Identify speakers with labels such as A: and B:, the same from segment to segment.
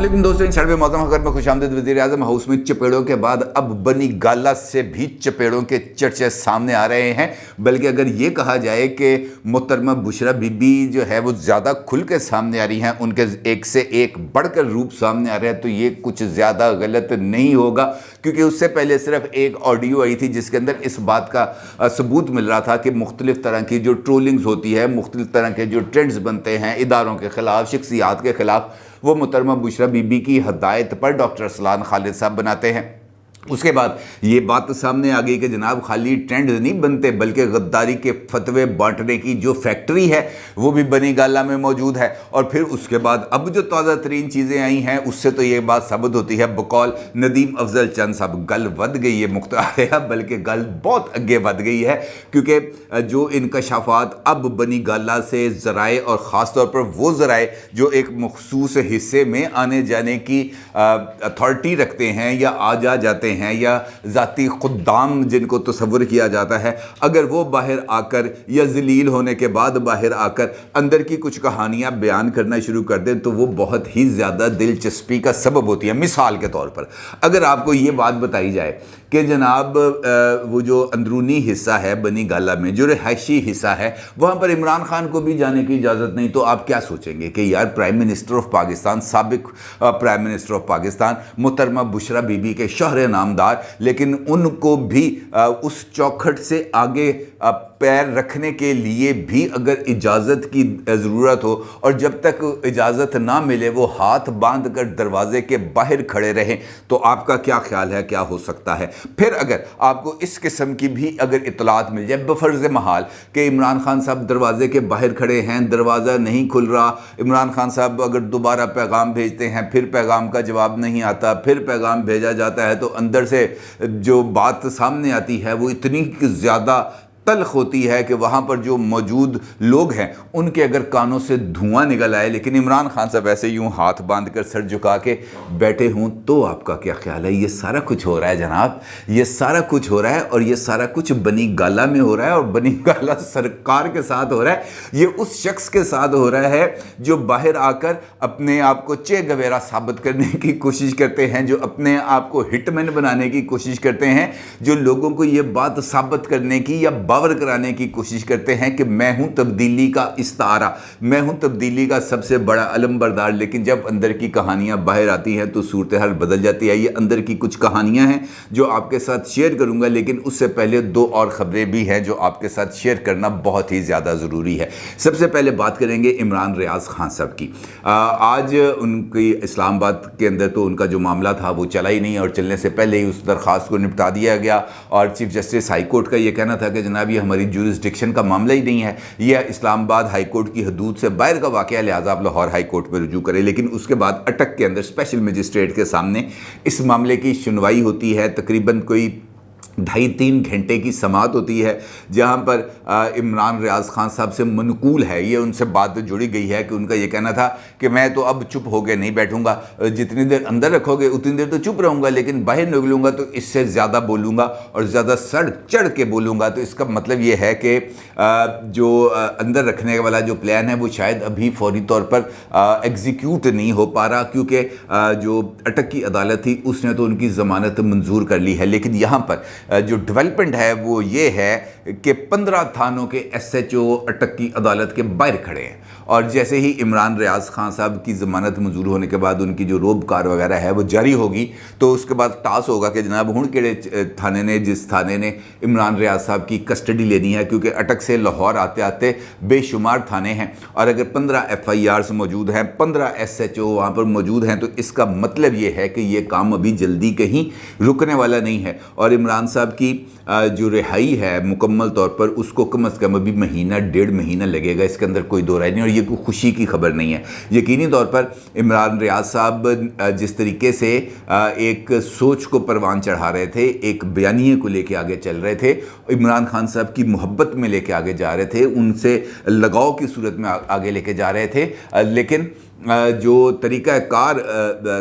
A: अस्सलामुअलैकुम दोस्तों, इन शर्ब मौसम खबर में खुशामदीद। वज़ीर-ए-आज़म हाउस में चपेड़ों के बाद अब बनी गाला से भी चपेड़ों के चर्चे सामने आ रहे हैं। बल्कि अगर ये कहा जाए कि मोहतरमा बुशरा बीबी जो है वो ज़्यादा खुल के सामने आ रही हैं, उनके एक से एक बढ़कर रूप सामने आ रहे हैं, तो ये कुछ ज़्यादा गलत नहीं होगा। क्योंकि उससे पहले सिर्फ एक ऑडियो आई थी जिसके अंदर इस बात का सबूत मिल रहा था कि मुख्तलिफ तरह की जो ट्रोलिंग्स होती है, मुख्तलिफ तरह के जो ट्रेंड्स बनते हैं इदारों के ख़िलाफ़, शख्सियात के ख़िलाफ़, वो मोहतरमा बुशरा बीबी की हदायत पर डॉक्टर अरसलान खालिद साहब बनाते हैं। उसके बाद ये बात सामने आ गई कि जनाब खाली ट्रेंड नहीं बनते बल्कि गद्दारी के फतवे बांटने की जो फैक्ट्री है वो भी बनी गाला में मौजूद है। और फिर उसके बाद अब जो ताज़ा तरीन चीज़ें आई हैं उससे तो ये बात साबित होती है, बकौल नदीम अफजल चंद साहब, गल वध गई है मुख्तार, बल्कि गल बहुत आगे वध गई है। क्योंकि जो इनकशाफात अब बनी गाला से ज़राए और ख़ास तौर पर वो ज़राए जो एक मखसूस हिस्से में आने जाने की अथॉरिटी रखते हैं या आ जाते हैं या ज़ाती खुद्दाम जिनको तस्वुर किया जाता है, अगर वो बाहर आकर या जलील होने के बाद बाहर आकर अंदर की कुछ कहानियाँ बयान करना शुरू कर दें तो वो बहुत ही ज़्यादा दिलचस्पी का सबब होती है। मिसाल के तौर पर अगर आपको ये बात बताई जाए कि जनाब वो जो अंदरूनी हिस्सा है बनी गाला में, जो रिहायशी हिस्सा है, वहाँ पर इमरान खान को भी जाने की इजाज़त नहीं, तो आप क्या सोचेंगे कि यार प्राइम मिनिस्टर ऑफ पाकिस्तान, साबिक प्राइम मिनिस्टर ऑफ पाकिस्तान मोहतरमा बुशरा बीबी के शौहरे नामदार, लेकिन उनको भी उस चौखट से आगे पैर रखने के लिए भी अगर इजाज़त की ज़रूरत हो और जब तक इजाज़त ना मिले वो हाथ बांध कर दरवाजे के बाहर खड़े रहें, तो आपका क्या ख्याल है क्या हो सकता है? फिर अगर आपको इस किस्म की भी अगर इतलात मिल जाए बफर्ज़ महाल कि इमरान खान साहब दरवाजे के बाहर खड़े हैं, दरवाज़ा नहीं खुल रहा, इमरान खान साहब अगर दोबारा पैगाम भेजते हैं फिर पैगाम का जवाब नहीं आता, फिर पैगाम भेजा जाता है, तो अंदर से जो बात सामने आती है वो इतनी ज़्यादा तल्ख होती है कि वहाँ पर जो मौजूद लोग हैं उनके अगर कानों से धुआं निकल आए, लेकिन इमरान खान साहब ऐसे यूँ हाथ बांध कर सर झुका के बैठे हों, तो आपका क्या ख्याल है? ये सारा कुछ हो रहा है जनाब, ये सारा कुछ हो रहा है और ये सारा कुछ बनी गाला में हो रहा है और बनी गाला सरकार के साथ हो रहा है। ये उस शख्स के साथ हो रहा है जो बाहर आकर अपने आप को चे गवेरा साबित करने की कोशिश करते हैं, जो अपने आप को हिटमैन बनाने की कोशिश करते हैं, जो लोगों को ये बात साबित करने की या बावर कराने की कोशिश करते हैं कि मैं हूं तब्दीली का इस्तारा, मैं हूं तब्दीली का सबसे बड़ा अलमबरदार। लेकिन जब अंदर की कहानियां बाहर आती हैं तो सूरत हाल बदल जाती है। ये अंदर की कुछ कहानियां हैं जो आपके साथ शेयर करूंगा, लेकिन उससे पहले दो और ख़बरें भी हैं जो आपके साथ शेयर करना बहुत ही ज़्यादा ज़रूरी है। सबसे पहले बात करेंगे इमरान रियाज खान साहब की। आज उनकी इस्लामाबाद के अंदर तो उनका जो मामला था वो चला ही नहीं और चलने से पहले ही उस दरख्वास्त को निपटा दिया गया और चीफ जस्टिस हाई कोर्ट का ये कहना था कि जनाब ये हमारी जुरिस्डिक्शन का मामला ही नहीं है, यह इस्लामाबाद हाई कोर्ट की हदूद से बाहर का वाक़या, लिहाजा आप लाहौर हाई कोर्ट में रुजू करें। लेकिन उसके बाद अटक के अंदर स्पेशल मजिस्ट्रेट के सामने इस मामले की सुनवाई होती है। तकरीबन कोई 2.5-3 घंटे की समाअत होती है जहां पर इमरान रियाज खान साहब से मनकूल है, ये उनसे बात जुड़ी गई है कि उनका ये कहना था कि मैं तो अब चुप हो गए नहीं बैठूंगा, जितनी देर अंदर रखोगे उतनी देर तो चुप रहूंगा, लेकिन बाहर निकलूंगा तो इससे ज़्यादा बोलूँगा और ज़्यादा सड़ चढ़ के बोलूँगा। तो इसका मतलब ये है कि जो अंदर रखने वाला जो प्लान है वो शायद अभी फौरी तौर पर एग्जीक्यूट नहीं हो पा रहा, क्योंकि जो अटक की अदालत थी उसने तो उनकी ज़मानत मंजूर कर ली है। लेकिन यहाँ पर जो डेवलपमेंट है वो ये है कि 15 थानों के SHO अटक की अदालत के बाहर खड़े हैं और जैसे ही इमरान रियाज खान साहब की ज़मानत मंजूर होने के बाद उनकी जो रोबकार वगैरह है वो जारी होगी, तो उसके बाद टास होगा कि जनाब हुण केड़े थाने ने, जिस थाने ने इमरान रियाज साहब की कस्टडी लेनी है, क्योंकि अटक से लाहौर आते आते बेशुमार थाने हैं और अगर 15 FIRs मौजूद हैं, 15 SHO वहाँ पर मौजूद हैं, तो इसका मतलब ये है कि ये काम अभी जल्दी कहीं रुकने वाला नहीं है और इमरान साहब की जो रिहाई है मुकम्मल तौर पर उसको कम अज़ कम अभी महीना 1.5 महीना लगेगा, इसके अंदर कोई दो राय नहीं। और ये कोई खुशी की खबर नहीं है। यकीनी तौर पर इमरान रियाज साहब जिस तरीके से एक सोच को परवान चढ़ा रहे थे, एक बयानिए को लेके आगे चल रहे थे, इमरान खान साहब की मोहब्बत में लेके आगे जा रहे थे, उनसे लगाव की सूरत में आगे लेके जा रहे थे, लेकिन جو طریقہ کار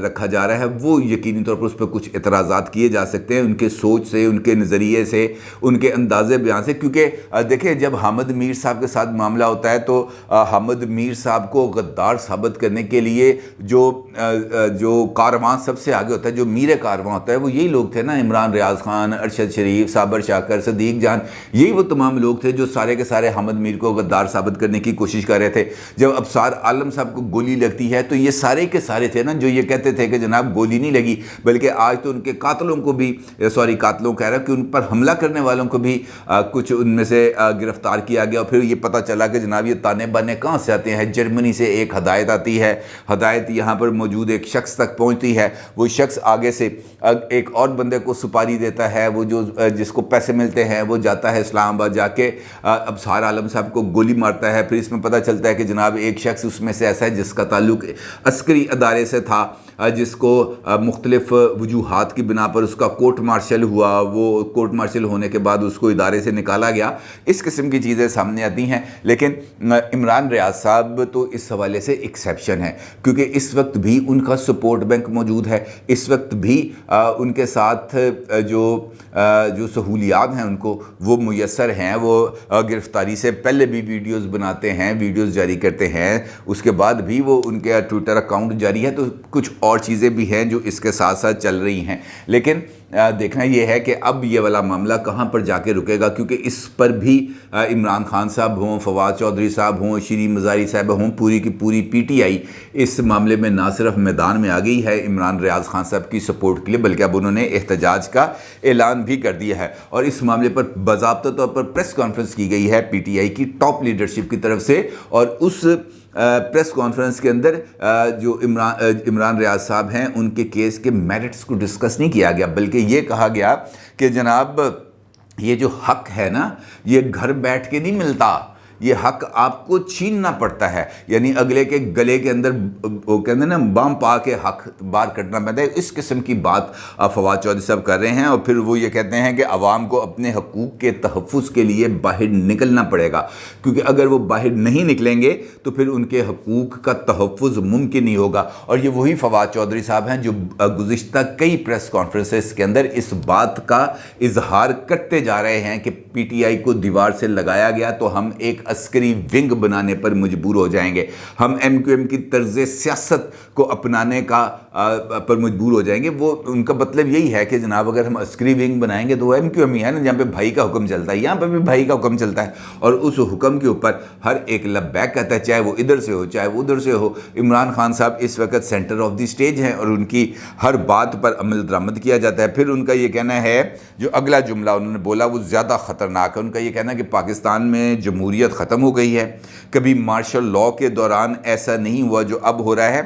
A: رکھا جا رہا ہے وہ یقینی طور پر اس پہ کچھ اعتراضات کیے جا سکتے ہیں، ان کے سوچ سے، ان کے نظریے سے، ان کے انداز بیان سے، کیونکہ دیکھیں جب حامد میر صاحب کے ساتھ معاملہ ہوتا ہے تو حامد میر صاحب کو غدار ثابت کرنے کے لیے جو کارواں سب سے آگے ہوتا ہے، جو میر کارواں ہوتا ہے، وہ یہی لوگ تھے نا، عمران ریاض خان، ارشد شریف، صابر شاکر، صدیق جان، یہی وہ تمام لوگ تھے جو سارے کے سارے حامد میر کو غدار ثابت کرنے کی کوشش کر رہے تھے۔ جب ابصار عالم صاحب کو گولی لگتی ہے تو یہ سارے کے سارے تھے نا جو یہ کہتے تھے کہ جناب گولی نہیں لگی، بلکہ آج تو ان کے قاتلوں کو بھی قاتلوں کہہ رہا کہ ان پر حملہ کرنے والوں کو بھی کچھ ان میں سے گرفتار کیا گیا، اور پھر یہ پتہ چلا کہ جناب یہ تانے بانے کہاں سے آتے ہیں، جرمنی سے ایک ہدایت آتی ہے، ہدایت یہاں پر موجود ایک شخص تک پہنچتی ہے، وہ شخص آگے سے ایک اور بندے کو سپاری دیتا ہے، وہ جس کو پیسے ملتے ہیں وہ جاتا ہے اسلام آباد، جا کے ابصار عالم صاحب کو گولی مارتا ہے۔ پھر اس میں پتہ چلتا ہے کہ جناب ایک شخص اس میں سے ایسا ہے جس کا تعلق عسکری ادارے سے تھا، جس کو مختلف وجوہات کی بنا پر اس کا کورٹ مارشل ہوا، وہ کورٹ مارشل ہونے کے بعد اس کو ادارے سے نکالا گیا۔ اس قسم کی چیزیں سامنے آتی ہیں، لیکن عمران ریاض صاحب تو اس حوالے سے ایکسیپشن ہے، کیونکہ اس وقت بھی ان کا سپورٹ بینک موجود ہے، اس وقت بھی ان کے ساتھ جو سہولیات ہیں ان کو وہ میسر ہیں، وہ گرفتاری سے پہلے بھی ویڈیوز بناتے ہیں، ویڈیوز جاری کرتے ہیں، اس کے بعد بھی وہ ان کے ٹویٹر اکاؤنٹ جاری ہے، تو کچھ اور چیزیں بھی ہیں جو اس کے ساتھ ساتھ چل رہی ہیں۔ لیکن دیکھنا یہ ہے کہ اب یہ والا معاملہ کہاں پر جا کے رکے گا، کیونکہ اس پر بھی عمران خان صاحب ہوں، فواد چودھری صاحب ہوں، شیریں مزاری صاحب ہوں، پوری کی پوری پی ٹی آئی اس معاملے میں نہ صرف میدان میں آ گئی ہے عمران ریاض خان صاحب کی سپورٹ کے لیے، بلکہ اب انہوں نے احتجاج کا اعلان بھی کر دیا ہے، اور اس معاملے پر باضابطہ طور پر پریس کانفرنس کی گئی ہے پی ٹی آئی کی ٹاپ لیڈرشپ کی طرف سے، اور اس پریس کانفرنس کے اندر جو عمران ریاض صاحب ہیں ان کے کیس کے میرٹس کو ڈسکس نہیں کیا گیا، بلکہ یہ کہا گیا کہ جناب یہ جو حق ہے نا یہ گھر بیٹھ کے نہیں ملتا، یہ حق آپ کو چھیننا پڑتا ہے، یعنی اگلے کے گلے کے اندر وہ کہتے ہیں نا بام پا کے حق باہر کٹنا پڑتا ہے، اس قسم کی بات فواد چودھری صاحب کر رہے ہیں، اور پھر وہ یہ کہتے ہیں کہ عوام کو اپنے حقوق کے تحفظ کے لیے باہر نکلنا پڑے گا، کیونکہ اگر وہ باہر نہیں نکلیں گے تو پھر ان کے حقوق کا تحفظ ممکن نہیں ہوگا۔ اور یہ وہی فواد چودھری صاحب ہیں جو گزشتہ کئی پریس کانفرنسز کے اندر اس بات کا اظہار کرتے جا رہے ہیں کہ پی ٹی آئی کو دیوار سے لگایا گیا تو ہم ایک عسکری ونگ بنانے پر مجبور ہو جائیں گے، ہم ایم کیو ایم کی طرز سیاست کو اپنانے کا پر مجبور ہو جائیں گے۔ وہ ان کا مطلب یہی ہے کہ جناب اگر ہم عسکری ونگ بنائیں گے تو وہ ایم کیو ایم ہی ہے نا، جہاں پہ بھائی کا حکم چلتا ہے، یہاں پہ بھی بھائی کا حکم چلتا ہے، اور اس حکم کے اوپر ہر ایک لبیک کہتا ہے، چاہے وہ ادھر سے ہو چاہے وہ ادھر سے ہو۔ عمران خان صاحب اس وقت سینٹر آف دی اسٹیج ہیں اور ان کی ہر بات پر عمل درآمد کیا جاتا ہے۔ پھر ان کا یہ کہنا ہے، جو اگلا جملہ انہوں نے بولا وہ زیادہ خطرناک ہے، ان کا یہ کہنا ہے کہ پاکستان میں جمہوریت ختم ہو گئی ہے، کبھی مارشل لاء کے دوران ایسا نہیں ہوا جو اب ہو رہا ہے،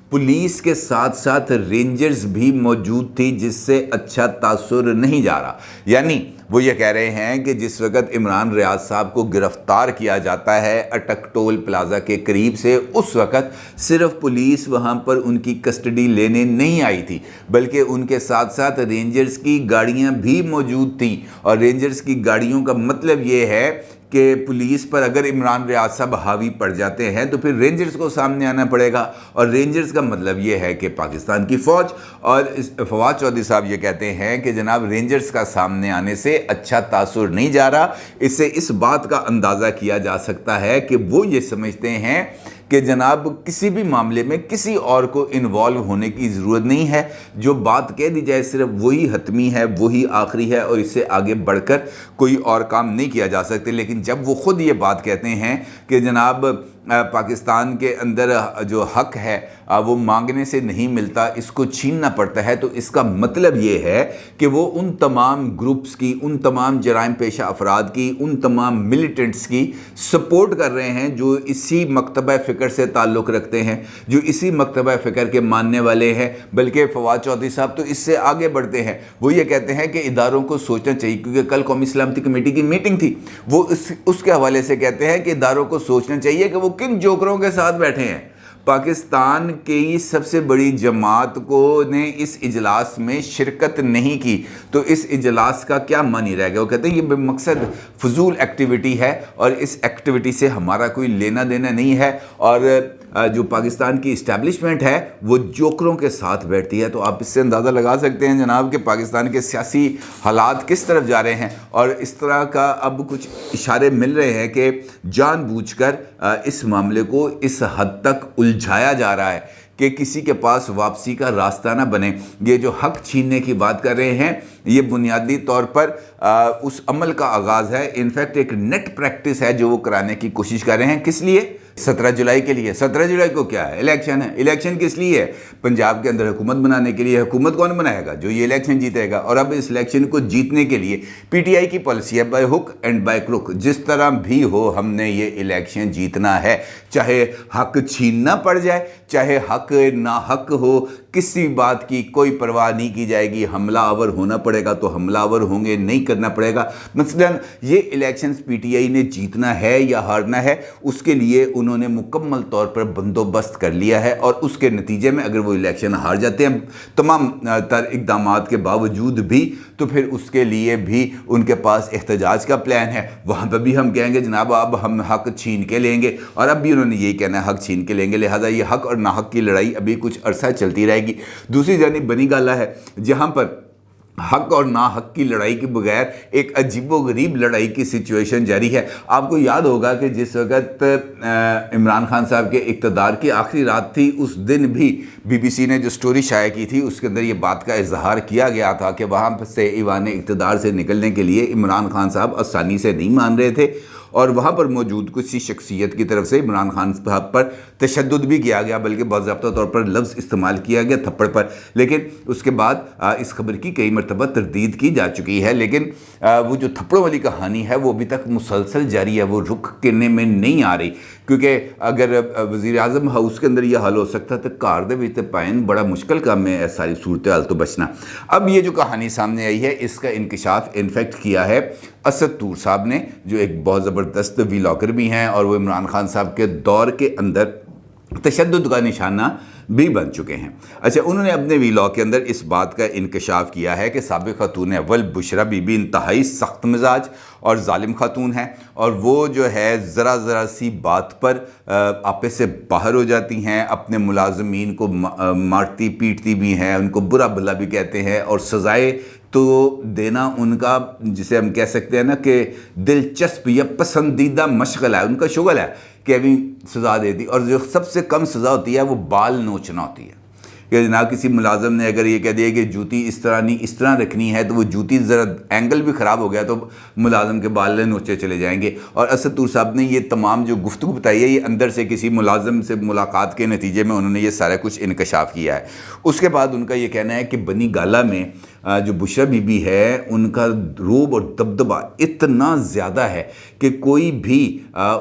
A: پولیس کے ساتھ ساتھ رینجرز بھی موجود تھی جس سے اچھا تاثر نہیں جا رہا۔ یعنی وہ یہ کہہ رہے ہیں کہ جس وقت عمران ریاض صاحب کو گرفتار کیا جاتا ہے اٹک ٹول پلازا کے قریب سے، اس وقت صرف پولیس وہاں پر ان کی کسٹڈی لینے نہیں آئی تھی، بلکہ ان کے ساتھ ساتھ رینجرز کی گاڑیاں بھی موجود تھیں، اور رینجرز کی گاڑیوں کا مطلب یہ ہے کہ پولیس پر اگر عمران ریاض صاحب حاوی پڑ جاتے ہیں تو پھر رینجرز کو سامنے آنا پڑے گا، اور رینجرز کا مطلب یہ ہے کہ پاکستان کی فوج۔ اور فواد چودھری صاحب یہ کہتے ہیں کہ جناب رینجرز کا سامنے آنے سے اچھا تاثر نہیں جا رہا، اس سے اس بات کا اندازہ کیا جا سکتا ہے کہ وہ یہ سمجھتے ہیں کہ جناب کسی بھی معاملے میں کسی اور کو انوالو ہونے کی ضرورت نہیں ہے، جو بات کہہ دی جائے صرف وہی حتمی ہے، وہی آخری ہے، اور اس سے آگے بڑھ کر کوئی اور کام نہیں کیا جا سکتے۔ لیکن جب وہ خود یہ بات کہتے ہیں کہ جناب پاکستان کے اندر جو حق ہے وہ مانگنے سے نہیں ملتا، اس کو چھیننا پڑتا ہے، تو اس کا مطلب یہ ہے کہ وہ ان تمام گروپس کی، ان تمام جرائم پیشہ افراد کی، ان تمام ملیٹنٹس کی سپورٹ کر رہے ہیں جو اسی مکتبہ فکر سے تعلق رکھتے ہیں، جو اسی مکتبہ فکر کے ماننے والے ہیں۔ بلکہ فواد چودھری صاحب تو اس سے آگے بڑھتے ہیں، وہ یہ کہتے ہیں کہ اداروں کو سوچنا چاہیے، کیونکہ کل قومی سلامتی کمیٹی کی میٹنگ تھی، وہ اس کے حوالے سے کہتے ہیں کہ اداروں کو سوچنا چاہیے کہ وہ کن جوکروں کے ساتھ بیٹھے ہیں۔ پاکستان کی سب سے بڑی جماعت نے اس اجلاس میں شرکت نہیں کی، تو اس اجلاس کا کیا معنی رہ گیا؟ وہ کہتے ہیں یہ بے مقصد فضول ایکٹیویٹی ہے، اور اس ایکٹیویٹی سے ہمارا کوئی لینا دینا نہیں ہے، اور जो पाकिस्तान की इस्टेब्लिशमेंट है वो जोकरों के साथ बैठती है। तो आप इससे अंदाज़ा लगा सकते हैं जनाब कि पाकिस्तान के सियासी हालात किस तरफ जा रहे हैं। और इस तरह का अब कुछ इशारे मिल रहे हैं कि जानबूझकर इस मामले को इस हद तक उलझाया जा रहा है कि किसी के पास वापसी का रास्ता ना बने। ये जो हक छीनने की बात कर रहे हैं ये बुनियादी तौर पर उस अमल का आगाज़ है, इनफैक्ट एक नेट प्रैक्टिस है जो वो कराने की कोशिश कर रहे हैं। किस लिए? 17 जुलाई के लिए। 17 जुलाई को क्या है? इलेक्शन है। इलेक्शन किस लिए है? पंजाब के अंदर हुकूमत बनाने के लिए। हुकूमत कौन बनाएगा? जो ये इलेक्शन जीतेगा। और अब इस इलेक्शन को जीतने के लिए पीटीआई की पॉलिसी है by hook and by crook, जिस तरह भी हो हमने ये इलेक्शन जीतना है, चाहे हक छीनना पड़ जाए, चाहे हक ना हक हो, किसी बात की कोई परवाह नहीं की जाएगी। हमलावर होना पड़ेगा तो हमलावर होंगे, नहीं करना पड़ेगा। मसलन ये इलेक्शंस पीटीआई ने जीतना है या हारना है, उसके लिए उन्होंने मुकम्मल तौर पर बंदोबस्त कर लिया है। और उसके नतीजे में अगर वो इलेक्शन हार जाते हैं तमाम तर इक़दामात के बावजूद भी, तो फिर उसके लिए भी उनके पास एहतजाज का प्लान है। वहाँ पर भी हम कहेंगे जनाब अब हम हक छीन के लेंगे, और अब भी उन्होंने यही कहना है हक छीन के लेंगे। लिहाजा ये हक और नाहक की लड़ाई अभी कुछ अरसा चलती रहेगी। दूसरी जानिब बनी गाला है जहाँ पर हक और ना हक की लड़ाई के बगैर एक अजीबोगरीब लड़ाई की सिचुएशन जारी है। आपको याद होगा कि जिस वक्त इमरान खान साहब के इक़्तिदार की आखिरी रात थी, उस दिन भी बीबीसी ने जो स्टोरी शाया की थी उसके अंदर ये बात का इजहार किया गया था कि वहाँ से ईवान इक़्तिदार से निकलने के लिए इमरान खान साहब आसानी से नहीं मान रहे थे, और वहाँ पर मौजूद किसी शख्सियत की तरफ से इमरान खान साहब पर तशद्दुद भी किया गया, बल्कि बाज़ाब्ता तौर पर लफ्ज़ इस्तेमाल किया गया थप्पड़ पर। लेकिन उसके बाद इस खबर की कई मरतबा तरदीद की जा चुकी है, लेकिन वो जो थप्पड़ों वाली कहानी है वो अभी तक मुसलसल जारी है, वो रुक करने में नहीं आ रही। क्योंकि अगर वज़ीर-ए-आज़म हाउस के अंदर यह हल हो सकता तो घर दे विच पाइन बड़ा मुश्किल काम है सारी सूरत हाल तो बचना। अब ये जो कहानी सामने आई है इसका इंकशाफ इनफैक्ट किया है असद तूर साहब ने, जो एक बहुत ज़बरदस्त व्लॉगर भी हैं और वो इमरान खान साहब के दौर के अंदर तशद्दुद का निशाना भी बन चुके हैं। अच्छा, उन्होंने अपने व्लॉग के अंदर इस बात का इंकशाफ किया है कि साबिक़ खातून अव्वल बुशरा बीबी इंतहाई सख्त मिजाज और जालिम खातून है, और वो जो है ज़रा सी बात पर आपे से बाहर हो जाती हैं, अपने मुलाजमीन को मारती पीटती भी हैं, उनको बुरा भला भी कहते हैं, और सज़ाएँ तो देना उनका, जिसे हम कह सकते हैं ना कि दिलचस्प या पसंदीदा मशगला है, उनका शुगल है कि अभी सज़ा दे दी। और जो सबसे कम सज़ा होती है वो बाल नोचना होती है कि जनाब किसी मुलाजम ने अगर ये कह दिया कि जूती इस तरह नहीं इस तरह रखनी है, तो वो जूती ज़रा एंगल भी ख़राब हो गया तो मुलाजम के बाल नोचे चले जाएंगे। और असद तूर साहब ने ये तमाम जो गुफ्तगू बताई है ये अंदर से किसी मुलाजम से मुलाकात के नतीजे में उन्होंने ये सारा कुछ इंकशाफ किया है। उसके बाद उनका ये कहना है कि बनी गाला में जो बुशरा बीबी है उनका रोब और दबदबा इतना ज़्यादा है कि कोई भी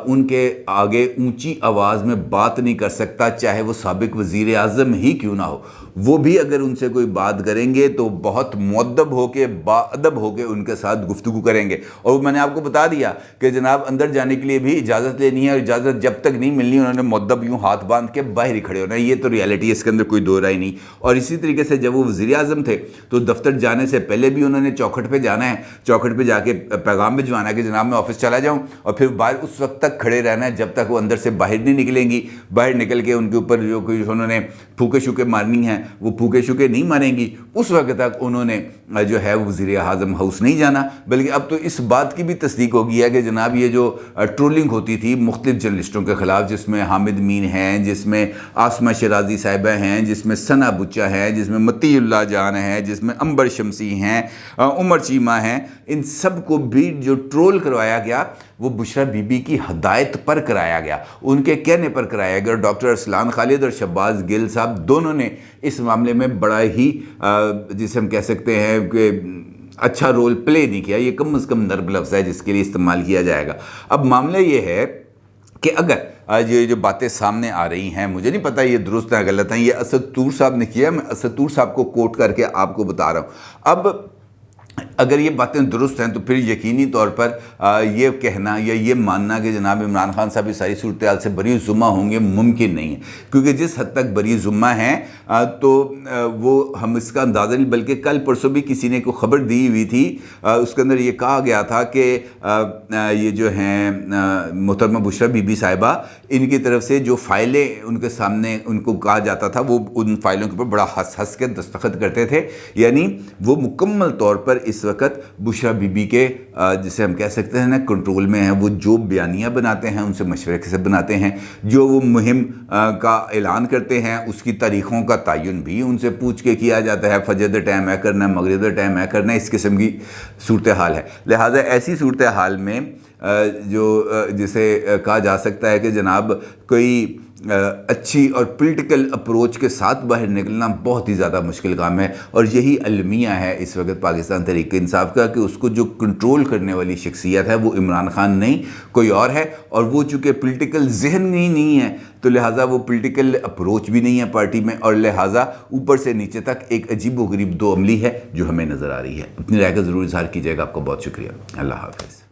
A: उनके आगे ऊंची आवाज़ में बात नहीं कर सकता, चाहे वो साबिक़ वज़ीर आज़म ही क्यों ना हो। वो भी अगर उनसे कोई बात करेंगे तो बहुत मुअद्दब होके बाअदब होके उनके साथ गुफ्तगू करेंगे। और मैंने आपको बता दिया कि जनाब अंदर जाने के लिए भी इजाज़त लेनी है, और इजाज़त जब तक नहीं मिलनी उन्होंने मुअद्दब यूँ हाथ बांध के बाहर ही खड़े होना है। ये तो रियलिटी है, इसके अंदर कोई दो राय नहीं। और इसी तरीके से जब वो वज़ीर आज़म थे तो दफ्तर जाने से पहले भी उन्होंने चौखट पे जाना है, चौखट पे जाके पैगाम भिजवाना है कि जनाब मैं ऑफिस चला जाऊं, और फिर बाहर उस वक्त तक खड़े रहना है जब तक वो अंदर से बाहर नहीं निकलेंगी। बाहर निकल के उनके ऊपर जो कोई उन्होंने फूके शूके मारनी है वो फूके शूके नहीं मारेंगी, उस वक्त तक उन्होंने जो है वो वज़ीर-ए-आज़म हाउस नहीं जाना। बल्कि अब तो इस बात की भी तस्दीक हो गई है कि जनाब ये जो ट्रोलिंग होती थी मुख्तलिफ जर्नलिस्टों के ख़िलाफ़, जिसमें हामिद मीन हैं, जिसमें आसमा शराजी साहिबा हैं, जिसमें सना बुच्चा हैं, जिसमें मतीउल्लाह जान हैं, जिसमें अंबर शमसी हैं, उमर चीमा हैं, इन सब को भी जो ट्रोल करवाया गया वो बुशरा बीबी की हदायत पर कराया गया, उनके कहने पर कराया गया। डॉक्टर अरसलान खालिद और शहबाज गिल साहब दोनों ने इस मामले में बड़ा ही जिसे हम कह सकते हैं कि अच्छा रोल प्ले नहीं किया। ये कम से कम नर्म लफ्ज़ है जिसके लिए इस्तेमाल किया जाएगा। अब मामला ये है कि अगर ये जो बातें सामने आ रही हैं, मुझे नहीं पता ये दुरुस्त है गलत हैं, ये असद तूर साहब ने किया, मैं असद तूर साहब को कोट करके आपको बता रहा हूँ। अब اگر یہ باتیں درست ہیں تو پھر یقینی طور پر یہ کہنا یا یہ ماننا کہ جناب عمران خان صاحب اس ساری صورتحال سے بری ذمہ ہوں گے ممکن نہیں ہے، کیونکہ جس حد تک بری ذمہ ہیں تو وہ ہم اس کا اندازہ نہیں، بلکہ کل پرسوں بھی کسی نے کوئی خبر دی ہوئی تھی، اس کے اندر یہ کہا گیا تھا کہ یہ جو ہیں محترمہ بشریٰ بی بی صاحبہ، ان کی طرف سے جو فائلیں ان کے سامنے ان کو کہا جاتا تھا وہ ان فائلوں کے اوپر بڑا ہنس ہنس کے دستخط کرتے تھے، یعنی وہ مکمل طور پر اس وقت بشریٰ بی بی کے جسے ہم کہہ سکتے ہیں نا کنٹرول میں ہیں، وہ جو بیانیہ بناتے ہیں ان سے مشورے سے بناتے ہیں، جو وہ مہم کا اعلان کرتے ہیں اس کی تاریخوں کا تعین بھی ان سے پوچھ کے کیا جاتا ہے، فجر دا ٹائم ہے کرنا ہے، مغرب دا ٹائم ہے کرنا ہے، اس قسم کی صورتحال ہے۔ لہٰذا ایسی صورتحال میں جو جسے کہا جا سکتا ہے کہ جناب کوئی اچھی اور پولیٹیکل اپروچ کے ساتھ باہر نکلنا بہت ہی زیادہ مشکل کام ہے، اور یہی المیہ ہے اس وقت پاکستان تحریک انصاف کا کہ اس کو جو کنٹرول کرنے والی شخصیت ہے وہ عمران خان نہیں کوئی اور ہے، اور وہ چونکہ پولیٹیکل ذہن ہی نہیں ہے تو لہٰذا وہ پولیٹیکل اپروچ بھی نہیں ہے پارٹی میں، اور لہٰذا اوپر سے نیچے تک ایک عجیب و غریب دو عملی ہے جو ہمیں نظر آ رہی ہے۔ اپنی رائے کا ضرور اظہار کیجیے گا۔ آپ کو بہت شکریہ۔ اللہ حافظ۔